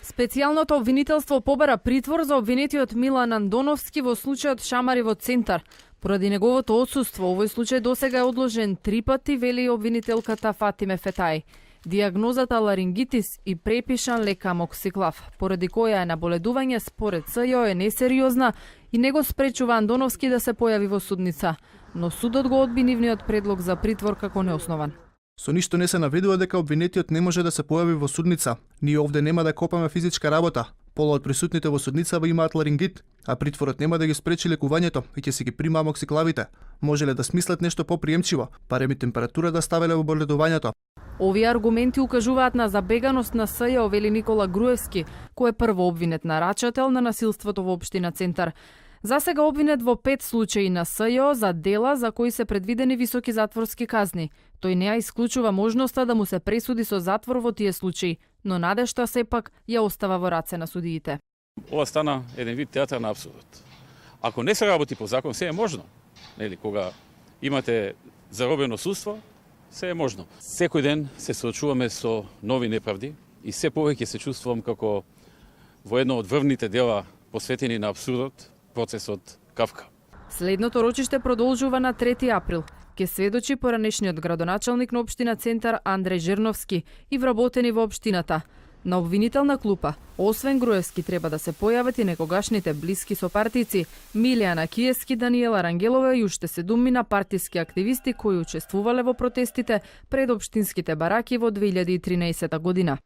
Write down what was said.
Специјалното обвинителство побара притвор за обвинетиот Милан Андоновски во случајот Шамари во Центар. Поради неговото отсуство, овој случај досега е одложен 3 пати, вели обвинителката Фатиме Фетај. Диагнозата ларингитис и препишан лек амоксиклав, поради која е наболедување според СЈО е несериозна и не го спречува Андоновски да се појави во судница, но судот го одби нивниот предлог за притвор како неоснован. Со ништо не се наведува дека обвинетиот не може да се појави во судница. Ние овде нема да копаме физичка работа. Пола од присутните во судницава имаат ларингит, а притворот нема да ги спречи лекувањето и ќе си ги прима амоксиклавите. Можеле да смислат нешто поприемчиво, барем и температура да ставеле во боледувањето. Овие аргументи укажуваат на забеганост на СЈО, вели Никола Груевски, кој е прво обвинет нарачател на насилството во општина Центар. За сега обвинет во 5 случаи на СЈО за дела за кои се предвидени високи затворски казни. Тој не ја исклучува можноста да му се пресуди со затвор во тие случаи, но надежта сепак ја остава во раце на судиите. Ова стана еден вид театар на апсурдот. Ако не се работи по закон, се е можно. Нели, кога имате заробено судство, се е можно. Секој ден се соочуваме со нови неправди и се повеќе се чувствувам како во едно од врвните дела посветени на апсурдот, процесот Кавка. Следното рочиште продолжува на 3 април. Ке сведочи поранешниот градоначалник на општина Центар Андреј Жерновски и вработени во општината. На обвинителна клупа, освен Груевски, треба да се појават и некогашните блиски сопартици Милијана Киески, Даниела Рангелова и уште 7 партиски активисти кои учествувале во протестите пред општинските бараки во 2013 година.